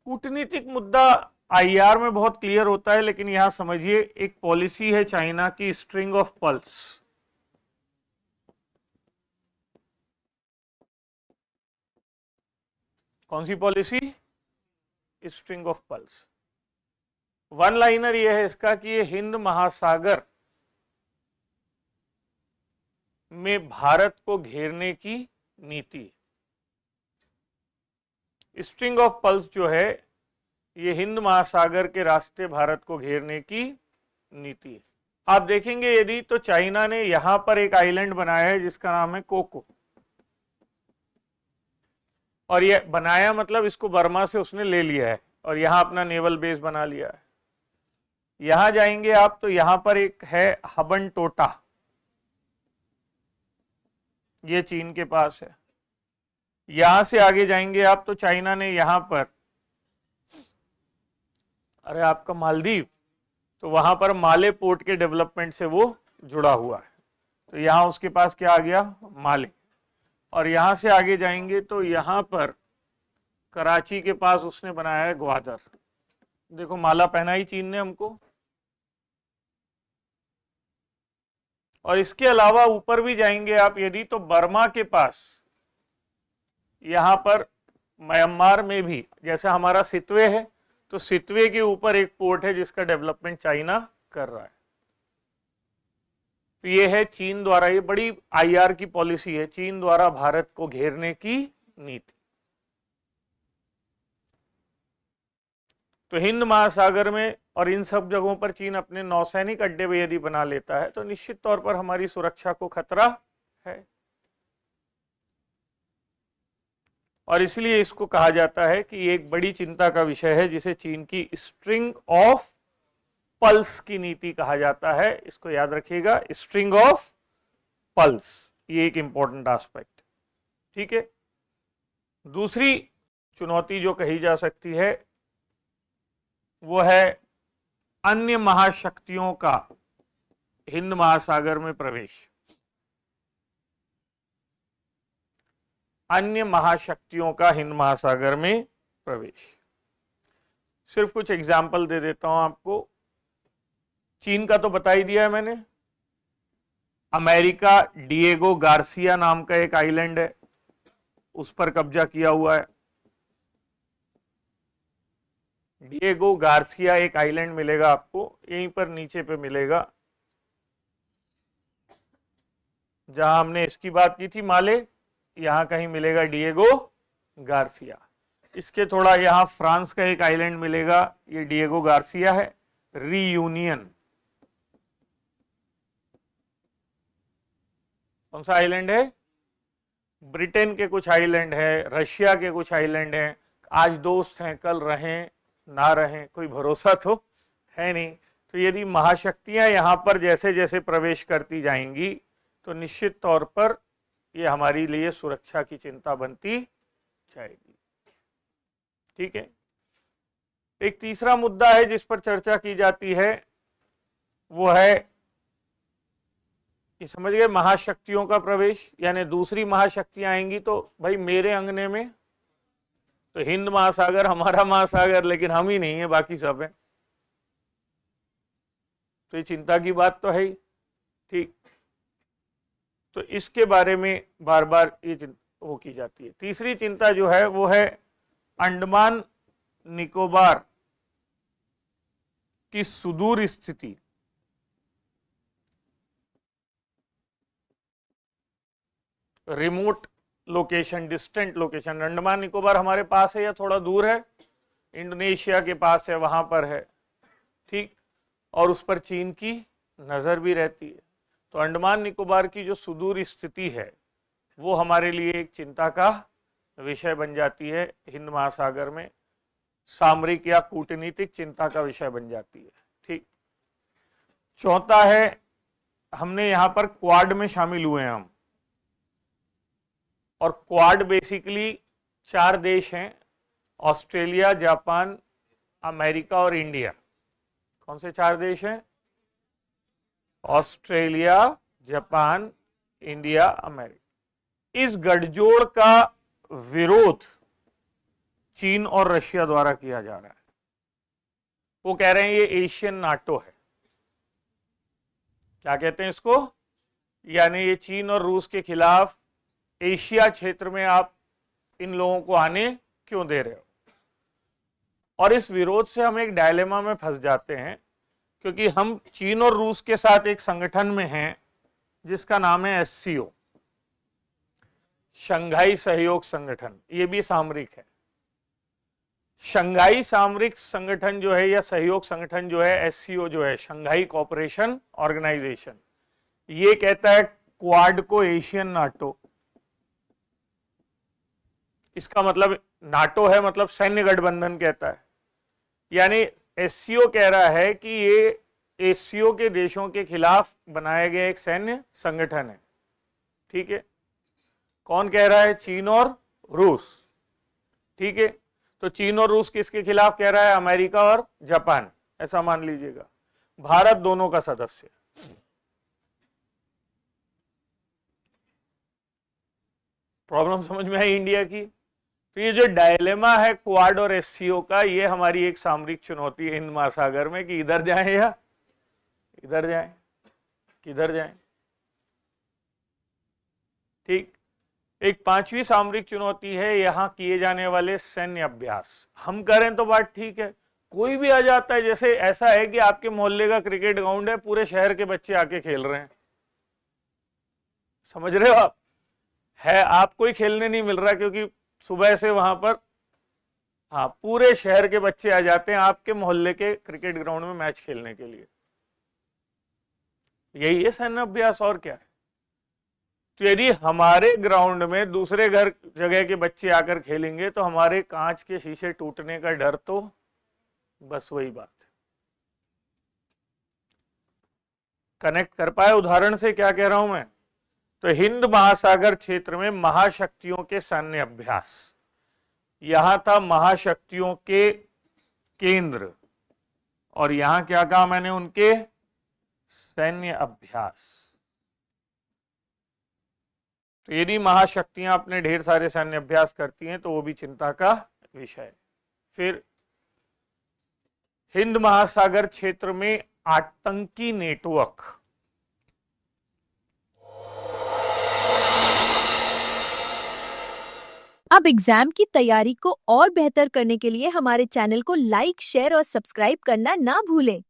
कूटनीतिक मुद्दा आईआर में बहुत क्लियर होता है, लेकिन यहां समझिए एक पॉलिसी है चाइना की, स्ट्रिंग ऑफ पल्स। कौन सी policy? String of pearls. One liner यह है इसका कि ये हिंद महासागर में भारत को घेरने की नीति। स्ट्रिंग ऑफ पल्स जो है ये हिंद महासागर के रास्ते भारत को घेरने की नीति है। आप देखेंगे यदि तो चाइना ने यहां पर एक आइलैंड बनाया है जिसका नाम है कोको, और ये बनाया मतलब इसको बर्मा से उसने ले लिया है और यहां अपना नेवल बेस बना लिया है। यहां जाएंगे आप तो यहां पर एक है हबन टोटा, ये चीन के पास है। यहां से आगे जाएंगे आप तो चाइना ने यहां पर, अरे आपका मालदीव, तो वहां पर माले पोर्ट के डेवलपमेंट से वो जुड़ा हुआ है, तो यहां उसके पास क्या आ गया? माले। और यहां से आगे जाएंगे तो यहां पर कराची के पास उसने बनाया है ग्वादर। देखो माला पहना ही चीन ने हमको। और इसके अलावा ऊपर भी जाएंगे आप यदि तो बर्मा के पास, यहां पर म्यांमार में भी जैसे हमारा सितवे है, तो सितवे के ऊपर एक पोर्ट है जिसका डेवलपमेंट चाइना कर रहा है। तो ये है चीन द्वारा, ये बड़ी आईआर की पॉलिसी है, चीन द्वारा भारत को घेरने की नीति। तो हिंद महासागर में और इन सब जगहों पर चीन अपने नौसैनिक अड्डे भी यदि बना लेता है तो निश्चित तौर पर हमारी सुरक्षा को खतरा है, और इसलिए इसको कहा जाता है कि एक बड़ी चिंता का विषय है जिसे चीन की स्ट्रिंग ऑफ पल्स की नीति कहा जाता है। इसको याद रखिएगा, स्ट्रिंग ऑफ पल्स, ये एक इंपॉर्टेंट एस्पेक्ट। ठीक है। दूसरी चुनौती जो कही जा सकती है वो है अन्य महाशक्तियों का हिंद महासागर में प्रवेश। अन्य महाशक्तियों का हिंद महासागर में प्रवेश। सिर्फ कुछ एग्जाम्पल दे देता हूं आपको। चीन का तो बता ही दिया है मैंने। अमेरिका डिएगो गार्सिया नाम का एक आइलैंड है, उस पर कब्जा किया हुआ है। डिएगो गार्सिया एक आइलैंड मिलेगा आपको, यहीं पर नीचे पे मिलेगा जहां हमने इसकी बात की थी माले, यहां कहीं मिलेगा डिएगो गार्सिया। इसके थोड़ा यहां फ्रांस का एक आइलैंड मिलेगा, ये डिएगो गार्सिया है। रीयूनियन कौन सा आइलैंड है? ब्रिटेन के कुछ आइलैंड है, रशिया के कुछ आइलैंड हैं। आज दोस्त हैं, कल रहें ना रहें, कोई भरोसा तो है नहीं। तो यदि महाशक्तियां यहां पर जैसे जैसे प्रवेश करती जाएंगी तो निश्चित तौर पर ये हमारे लिए सुरक्षा की चिंता बनती जाएगी। ठीक है। एक तीसरा मुद्दा है जिस पर चर्चा की जाती है, वो है कि समझ गए महाशक्तियों का प्रवेश, यानी दूसरी महाशक्तियां आएंगी तो भाई मेरे अंगने में तो हिंद महासागर हमारा महासागर, लेकिन हम ही नहीं है, बाकी सब है। तो ये चिंता की बात तो है ही। ठीक। तो इसके बारे में बार बार ये वो की जाती है। तीसरी चिंता जो है वो है अंडमान निकोबार की सुदूर स्थिति। Remote location, distant location. Andaman Nicobar हमारे पास है या थोड़ा दूर है? इंडोनेशिया के पास है, वहां पर है। ठीक। और उस पर चीन की नजर भी रहती है। तो अंडमान निकोबार की जो सुदूर स्थिति है वो हमारे लिए एक चिंता का विषय बन जाती है, हिंद महासागर में सामरिक या कूटनीतिक चिंता का विषय बन जाती है। ठीक। चौथा है, हमने यहां पर क्वाड में शामिल हुए हैं हम, और क्वाड बेसिकली 4 देश हैं, ऑस्ट्रेलिया, जापान, अमेरिका और इंडिया। कौन से 4 देश हैं? Australia, Japan, India, America. इस गठजोड़ का विरोध चीन और रशिया द्वारा किया जा रहा है। वो कह रहे हैं ये एशियन नाटो है। क्या कहते हैं इसको? यानी ये चीन और रूस के खिलाफ एशिया क्षेत्र में आप इन लोगों को आने क्यों दे रहे हो? और इस विरोध से हम एक डायलेमा में फंस जाते हैं, क्योंकि हम चीन और रूस के साथ एक संगठन में हैं जिसका नाम है एससीओ, शंघाई सहयोग संगठन। ये भी सामरिक है। शंघाई सामरिक संगठन जो है या सहयोग संगठन जो है, एससीओ जो है, शंघाई कोऑपरेशन ऑर्गेनाइजेशन, ये कहता है क्वाड को एशियन नाटो। इसका मतलब नाटो है मतलब सैन्य गठबंधन कहता है। यानी एससीओ कह रहा है कि ये एससीओ के देशों के खिलाफ बनाया गया एक सैन्य संगठन है। ठीक है, कौन कह रहा है? चीन और रूस। ठीक है, तो चीन और रूस किसके खिलाफ कह रहा है? अमेरिका और जापान, ऐसा मान लीजिएगा। भारत दोनों का सदस्य। प्रॉब्लम समझ में आई इंडिया की? तो ये जो डायलेमा है क्वाड और एससीओ का, ये हमारी एक सामरिक चुनौती है हिंद महासागर में कि इधर जाएं या इधर जाएं, किधर जाएं। ठीक, एक पांचवी सामरिक चुनौती है यहां किए जाने वाले सैन्य अभ्यास। हम करें तो बात ठीक है, कोई भी आ जाता है। जैसे ऐसा है कि आपके मोहल्ले का क्रिकेट ग्राउंड है, पूरे शहर के बच्चे आके खेल रहे हैं, समझ रहे हो आप? है, आपको ही खेलने नहीं मिल रहा क्योंकि सुबह से वहां पर हाँ पूरे शहर के बच्चे आ जाते हैं आपके मोहल्ले के क्रिकेट ग्राउंड में मैच खेलने के लिए। यही है सैन्य अभ्यास, और क्या है? तो यदि हमारे ग्राउंड में दूसरे घर जगह के बच्चे आकर खेलेंगे तो हमारे कांच के शीशे टूटने का डर, तो बस वही बात है। कनेक्ट कर पाए उदाहरण से क्या कह रहा हूं मैं? तो हिंद महासागर क्षेत्र में महाशक्तियों के सैन्य अभ्यास, यहां था महाशक्तियों के केंद्र, और यहां क्या कहा मैंने? उनके सैन्य अभ्यास। तो यदि महाशक्तियां अपने ढेर सारे सैन्य अभ्यास करती हैं तो वो भी चिंता का विषय। फिर हिंद महासागर क्षेत्र में आतंकी नेटवर्क, अब एग्जाम की तैयारी को और बेहतर करने के लिए हमारे चैनल को लाइक, शेयर और सब्सक्राइब करना ना भूलें।